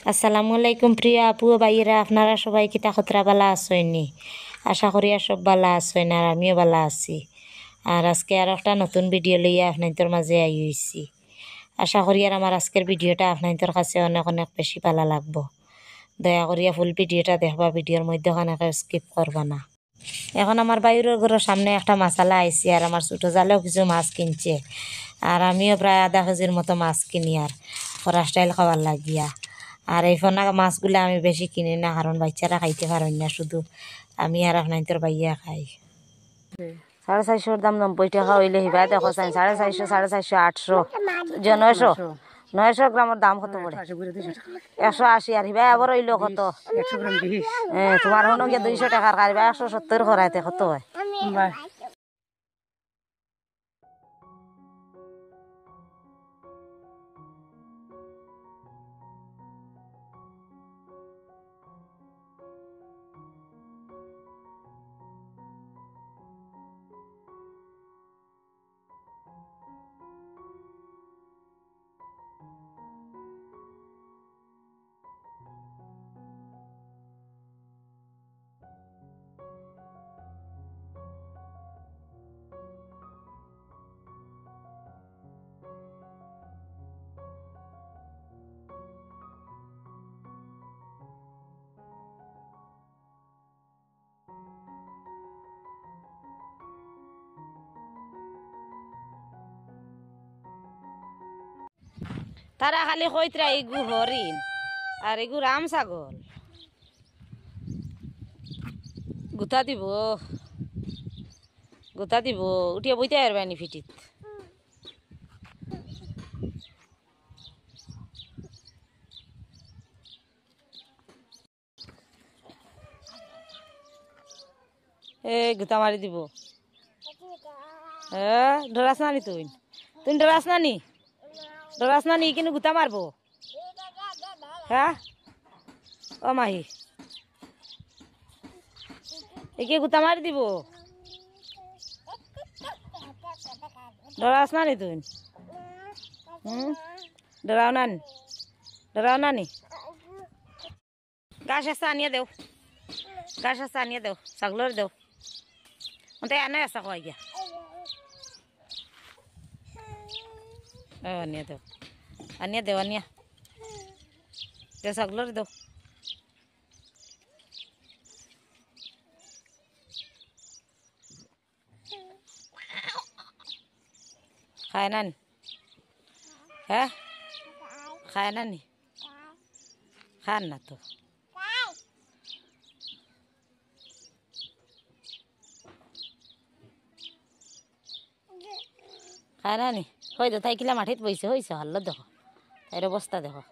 আসসালামু আলাইকুম প্রিয় আপু ও ভাইয়েরা, আপনারা সবাই কিতা খতরা বালা আসইনি? আশা করি আর সব বালা আসইন, আর আমিও বালা আছি। আর আজকে আর একটা নতুন ভিডিও লইয়া আপনাদের মাঝে আই হইছি। আশা করি আর আমার আজকের ভিডিওটা আপনাদের কাছে অনেক অনেক বেশি ভালো লাগবো। দয়া করিয়া ফুল ভিডিওটা দেখবা, ভিডিওর মধ্যে খানাকে স্কিপ করবা না। এখন আমার বাইরের ঘরের সামনে একটা মাছালা আইছি, আর আমার ছোটো জালেও কিছু মাছ কিনছে, আর আমিও প্রায় আধা কেজির মতো মাছ কিনি আর খরা স্টাইল খাবার লাগিয়া। আর এই ফোনা মাছগুলো আমি বেশি কিনি না, কারণ বাচ্চারা খাইতে পারেন না, শুধু আমি আর আপনার বাইয়া খাই। 450 দাম 90 টাকা হইলে হিবা দেখো চাই 450, 450, 800, 900, 900 গ্রামের দাম কত পড়ে? 180। আর হিবা আবার হইলো কত? 100 গ্রাম 20। তোমার হনো গিয়ে 200 টাকার কারবা 170 করাইতে কত হয়? তারা খালি কইতরা এগু হরিণ আর এগু রাম ছাগল গুতা দিব, গুতা দিব, উঠিয়া বইতে পারবানি ফিটিত। এ গুতা মারি দিব। ডরাস না নি? তুই তুই ডরাস না নি? ডরাস না নি? কিন্তু গুতা মারবো। হ্যাঁ ও মাহি, একে গুতা মারি দিব। ডরাস না নি তুই? ডরাও না নি? ডরাও না নি? গাছ আছে আনিয়ে দেও, গাছ আছে আনিয়ে দেও, ছাগলের দেও। ওতে আনে আসা কয় গিয়া আনিয়ে দেও, আনিয়ে দেও, আনিয়া দেও, ছাগলের দেও। খায় না নি? হ্যাঁ খায় না নি? খান না তো। খায় না নি? হই তো তাই কিলা মাটিত বইছে, হয়েছে হল্ল দেখো, তাইর অবস্থা দেখো।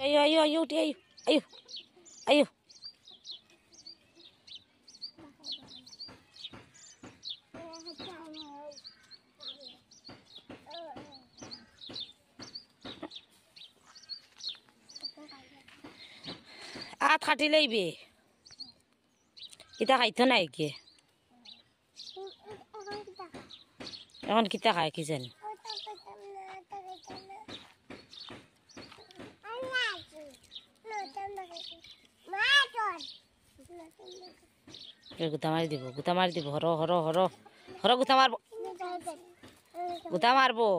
আয়ো আয়ো আয়ো উঠি, আয়ো আয়ো আয়ো। আত খাটি লইবে, কিতা খাইতো নাই কে? এখন কিতা খায় কি জানি? গুতা মারি দিব, গুতা মারি দিব, হর হর হর হর, গুতা মারবো, গুতা মারবো।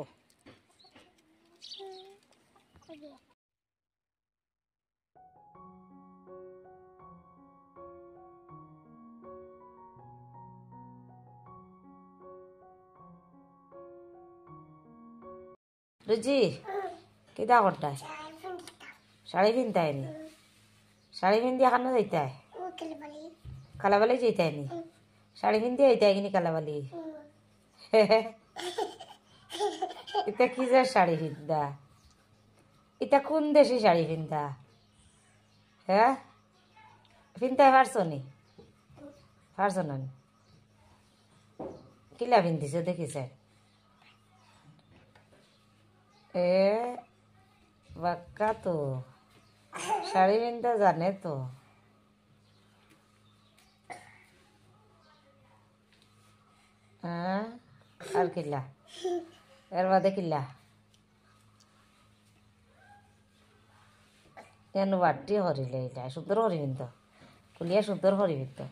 রুজি কিতা করতায়? শাড়ি পিনতায় নি? শাড়ি পিন্দি এখানো যাইতায়? কালাবালি যাইতায় নি? শাড়ি পিন্দি যাইতায় কিনি কালাবালি? এটা কি যে শাড়ি পিন্দা? এটা কোন দেশি শাড়ি পিন্দা? হ্যাঁ পিনতায় পারছো নি? পারছো না? কিলা পিন্দিছ দেখিছে? এ বাক্কা তো শাড়ি পিনতে জানে তো। হ্যাঁ আর কিলা? এর বাদে কিলা? কেন বাটি হরিলে এটা সুন্দর হরিবিন তো কুলিয়া সুন্দর হরিবিন তো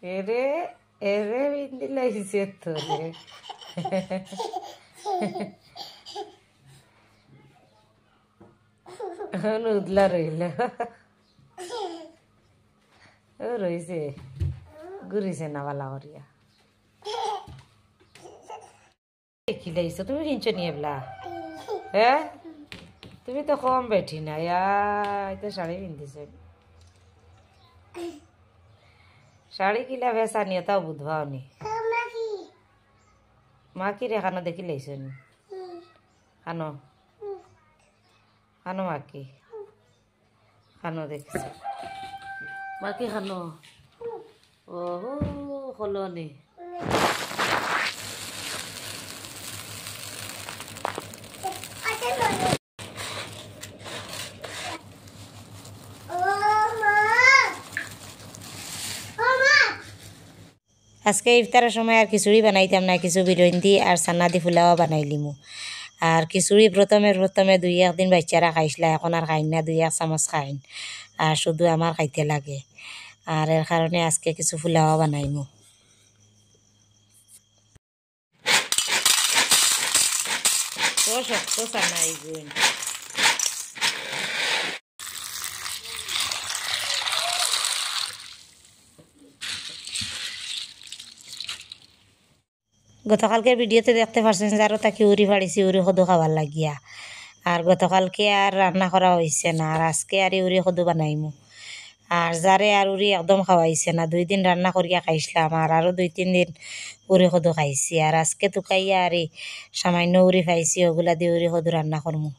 এরে এরে বিন্দি লাগছে তো রে উদলা রইল ও রইছে ঘুরিছে না বালা করিয়া কি লাইছো তুমি কিনছো নিয়ে বলা হ্যাঁ তুমি তো কম বেঠি না তো শাড়ি পিন্ধিছে শাড়ি কিলা ভেসা নিয়ে তাও বুধবাও নি মা কি রে খানো দেখি লাইছো নি খানো খানো মা কি খানো দেখিস মা কি খানো ও হলো নি আজকে ইফতারের সময় আর খিচুড়ি বানাইতাম না কিছু বিরন্দি আর সান্না দি ফুলাও বানাইলিমু আর খিচুড়ি প্রথমে দুই একদিন বাচ্চারা খাইছিলা এখন আর খাইন না 2-1 চামচ খাইন আর শুধু আমার খাইতে লাগে আর এর কারণে আজকে কিছু ফুলাও বানাইমু তো শক্ত সান্না এইগুন গতকালকে ভিডিওতে দেখতে পারছেন যে আরও তাকে উড়ি ফাড়িছি উড়ি সদু খাবার লাগিয়া আর গতকালকে আর রান্না করা হয়েছে না আর আজকে আর উড়ি সদু বানাইমু আর যারে আর উড়ি একদম খাওয়াইছে না 2 দিন রান্না করিয়া খাইছিলাম আর আরও 2-3 দিন উড়ি সদু খাইছি আর আজকে টুকাইয়া আর সামান্য উড়ি খাইছি ওগুলা দিয়ে উড়ি সদু রান্না করমু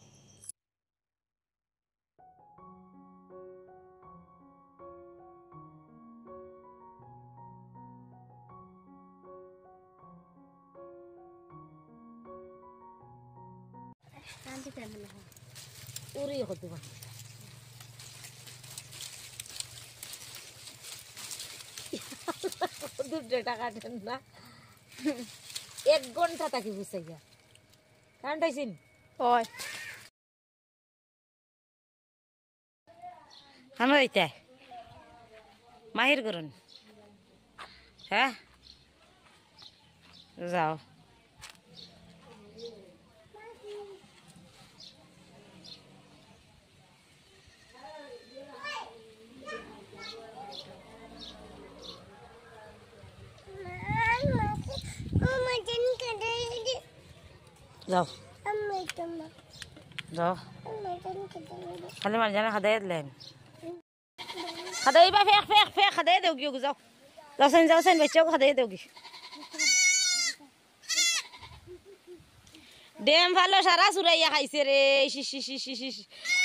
উড়ি সদু দুটা কাটেন না 1 ঘন্টা থাকি বুঝাইয়া কারণ তাইছিন ওই আমরা এইটা মাহির করুন হ্যাঁ যাও যাও যাও খালি মারজানা খাদাই দিলেন খাদাই বা ফেক ফেক ফেক খাদাই দেও গিয়ে যাও যাওছেন বাচ্চাও খাদাই দেও গি ডেম ভালো সারা চুরাইয়া খাইছে রে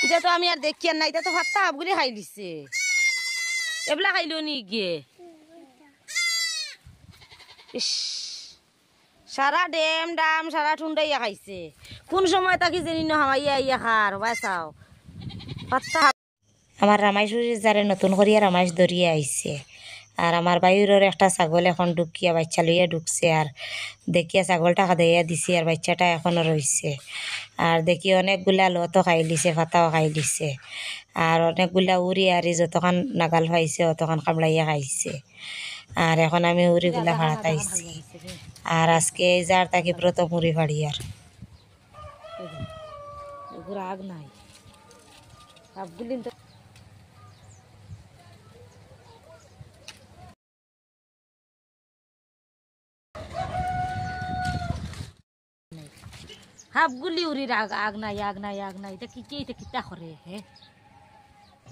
এটা তো আমি আর দেখি আর না এটা তো ভাতটা হাফগুলি খাই দিছে এবলা খাইলো নি গিয়ে ইস সারা ডেম ডাম সারা ঠুন্ডাইয়া খাইছে কোন সময় তাকে জানি না হামাইয়া ইয়া খার বাসাও পাত্তা আমার রামাইশুরির যারে নতুন করিয়া রামাইশ ধরিয়া আইছে আর আমার বাইরের একটা ছাগল এখন ঢুকিয়া বাচ্চা লইয়া ঢুকছে আর দেখিয়া ছাগলটা খাদাইয়া দিছে আর বাচ্চাটা এখনো রয়েছে আর দেখি অনেকগুলা লতও খাই দিছে ফাতাও খাই দিছে আর অনেকগুলা উড়ি আরি যতখান নাগাল পাইছে অতখান কামড়াইয়া খাইছে আর এখন আমি উড়িগুলা ফাড়াতে আইছি আর আজকে এই যার তাকে প্রথম উড়ি ফাড়ি আর আগ নাই সবগুলি হাফগুলি উড়ির আগ নাই এটা কি এটা কিতা করে হে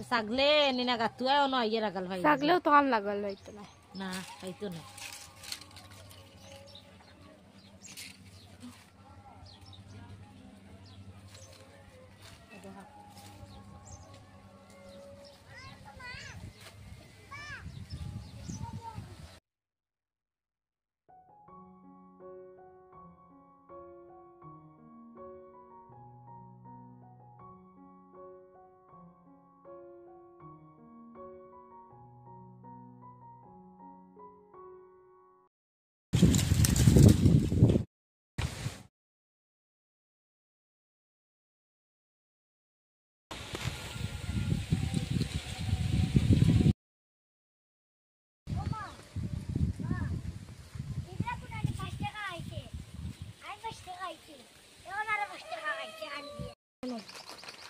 ছাগলে নিনা গাতুয়াও নয় ইয়ে রাগাল ভাই ছাগলেও তো আম লাগাল হইতো না না খাইতো না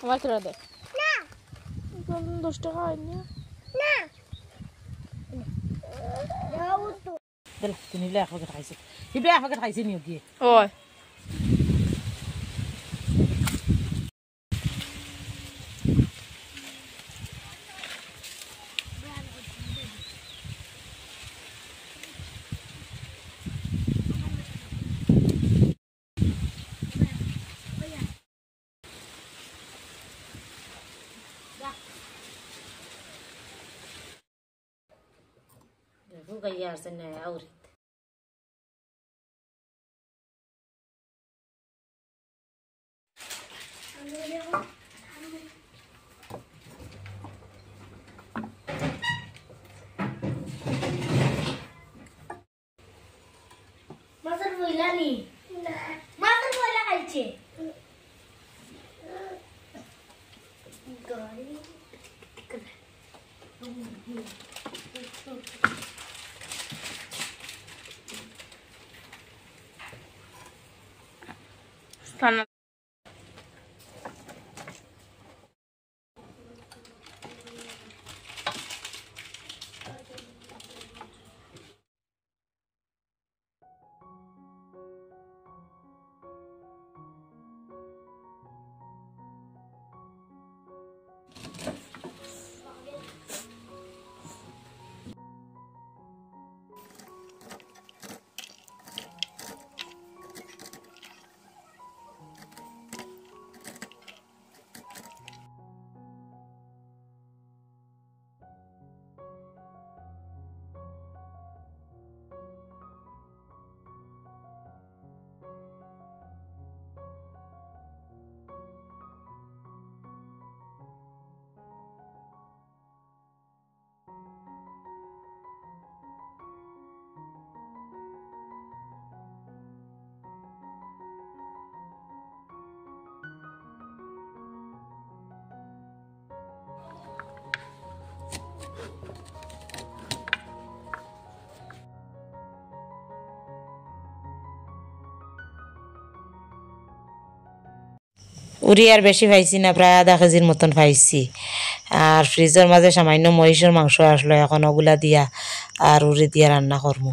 আমার তোরা দেখ না 10 টাকা হয়নি না দেখ তুমি লে এক প্যাকেট খাইছে হিবে এক প্যাকেট খাইছে নিও গিয়ে ওই দেখো গাইয়া আছে না আউরি মাছের বইলা নি মাছের বইলা খাইছে গাড়ি স্থান উড়ি আর বেশি পাইছি না প্রায় আধা কেজির মতন পাইছি আর ফ্রিজের মাঝে সামান্য মহিষের মাংস আসলো এখন ওগুলা দিয়া আর উড়ি দিয়া রান্না করবো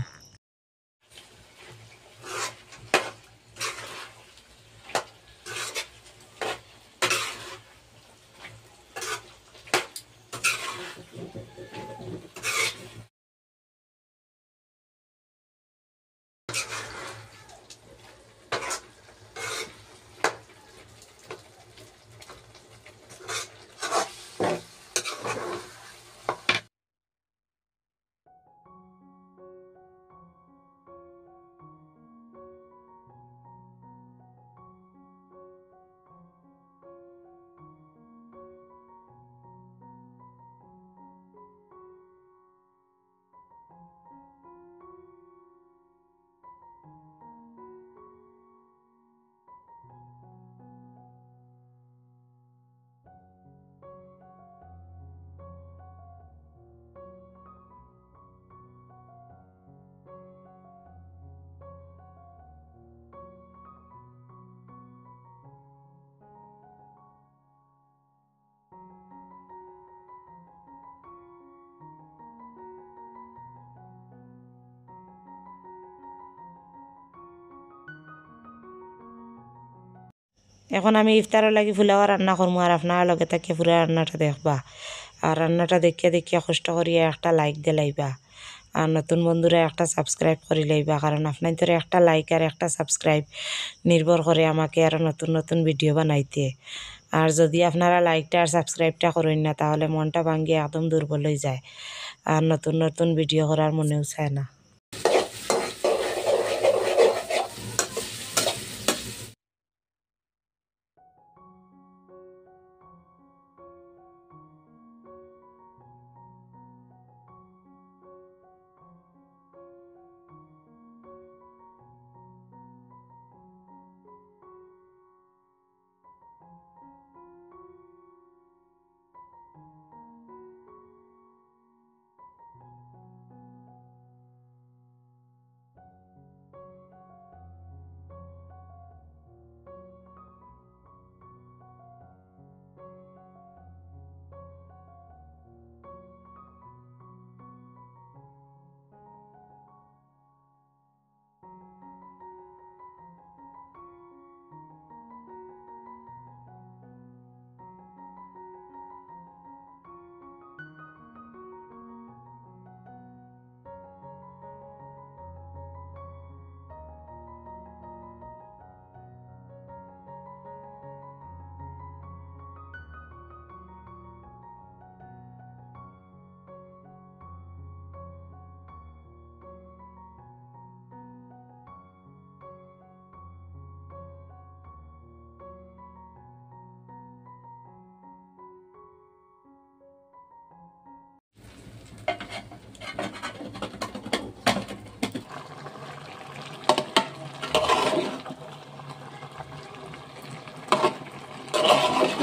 এখন আমি ইফতারের লাগি ফুলাও রান্না করবো আর আপনার লগে তাকে পুরা রান্নাটা দেখবা আর রান্নাটা দেখিয়া দেখিয়া কষ্ট করিয়া একটা লাইক দিয়ে লাইবা আর নতুন বন্ধুরা একটা সাবস্ক্রাইব করে লাইবা কারণ আপনার তোর একটা লাইক আর একটা সাবস্ক্রাইব নির্ভর করে আমাকে আরও নতুন নতুন ভিডিও বানাইতে আর যদি আপনারা লাইকটা আর সাবস্ক্রাইবটা করেন না তাহলে মনটা ভাঙ্গিয়ে একদম দুর্বল হয়ে যায় আর নতুন নতুন ভিডিও করার মনেও চায় না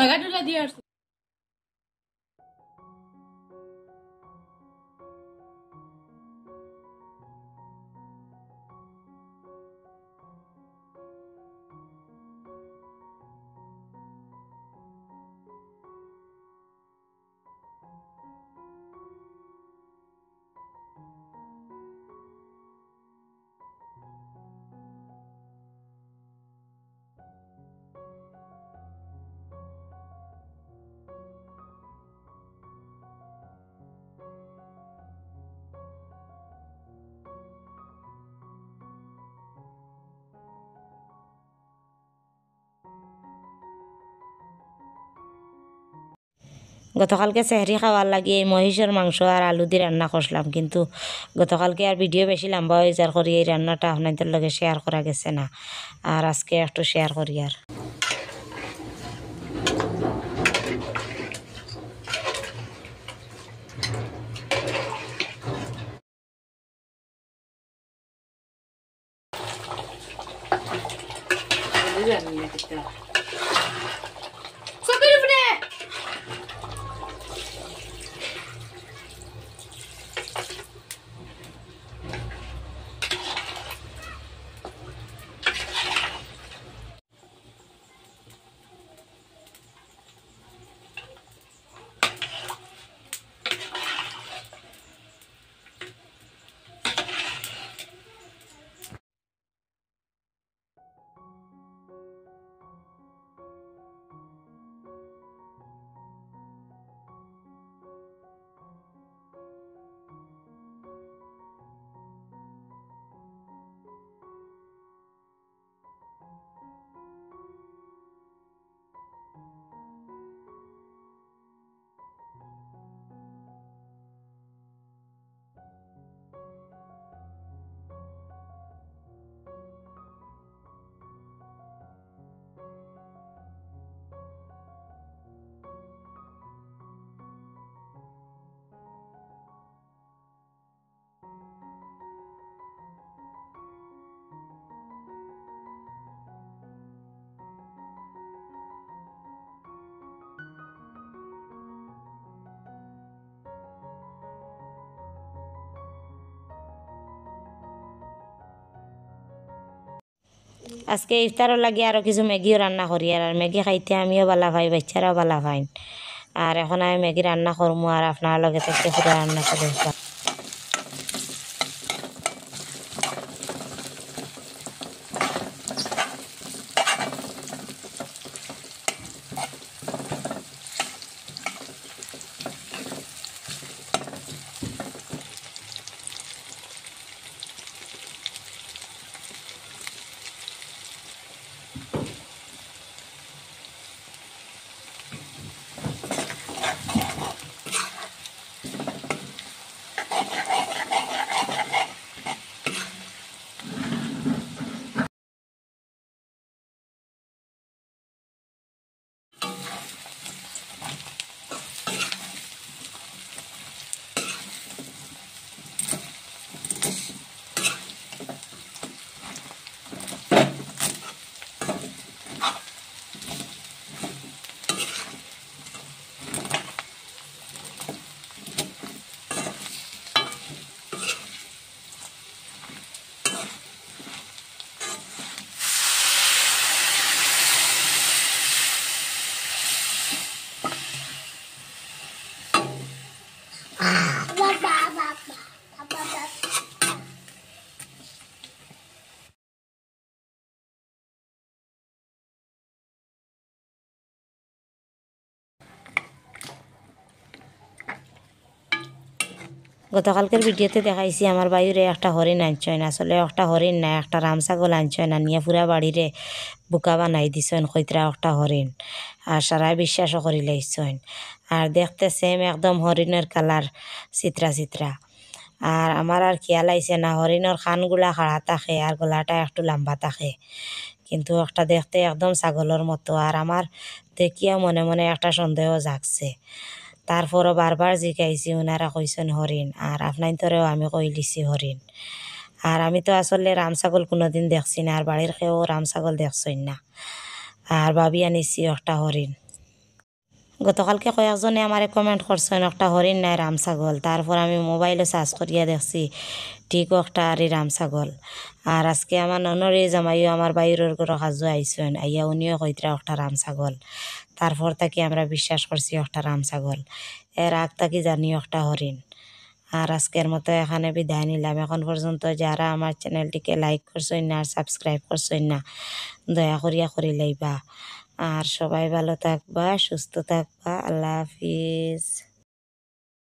জায়গাটা দিয়ে আসছি গতকালকে সেহরি খাওয়ার লাগিয়ে মহিষের মাংস আর আলু দিয়ে রান্না করলাম, কিন্তু গতকালকে আর ভিডিও বেশি লম্বা হয়ে যার করি এই রান্নাটা আপনাদের লগে শেয়ার করা গেছে না, আর আজকে একটু শেয়ার করি। আর সবের উপরে আজকে ইফতারও লাগে আরও কিছু ম্যাগিও রান্না করি, আর ম্যাগি খাইতে আমিও বালা পাই, বাচ্চারাও বালা পাইন। আর এখন আমি ম্যাগি রান্না করবো আর আপনার লগে থেকে পুরো রান্নাটা দেখবা। গতকালকের ভিডিওতে দেখাইছি আমার বাইরে একটা হরিণ আনছেন, আসলে একটা হরিণ না, একটা রামছাগল আনছেন, আনিয়া পুরা বাড়িরে বুকা বানাই দিছেন কইতরা একটা হরিণ, আর সারা বিশ্বাসও করি লাইছেন। আর দেখতে সেম একদম হরিণের কালার, চিত্রা চিত্রা। আর আমার আর খেয়াল আইছে না হরিণের খানগুলা খাড়া থাকে আর গলাটা একটু লম্বা থাকে, কিন্তু একটা দেখতে একদম ছাগলের মতো। আর আমার দেখিয়া মনে মনে একটা সন্দেহ জাগছে, তারপরও বারবার জিজ্ঞাইছি, ওনারা কইছেন হরিণ, আর আপনার তরেও আমি কই লিছি হরিণ। আর আমি তো আসলে রাম ছাগল কোনোদিন দেখছি না, আর বাড়ির কেউ রাম ছাগল দেখছই না, আর ভাবি আনিছি একটা হরিণ। গতকালকে কয়েকজনে আমারে কমেন্ট করছেন একটা হরিণ নাই রাম ছাগল, তারপর আমি মোবাইলে সার্চ করিয়া দেখছি ঠিক একটা আর রাম ছাগল। আর আজকে আমার ননরে জামাইও আমার বাইরের ঘর কাজু আইসেন, আইয়া উনিও কইতরা একটা রাম ছাগল। তারপর তাকে আমরা বিশ্বাস করছি একটা রাম ছাগল, এর আগ তাকে জানি একটা হরিণ। আর আজকের মতো এখানে বিদায় নিলাম। এখন পর্যন্ত যারা আমার চ্যানেলটিকে লাইক করছেন না আর সাবস্ক্রাইব করছেন না, দয়া করিয়া করি লইবা। আর সবাই ভালো থাকবা, সুস্থ থাকবা। আল্লাহ হাফিজ।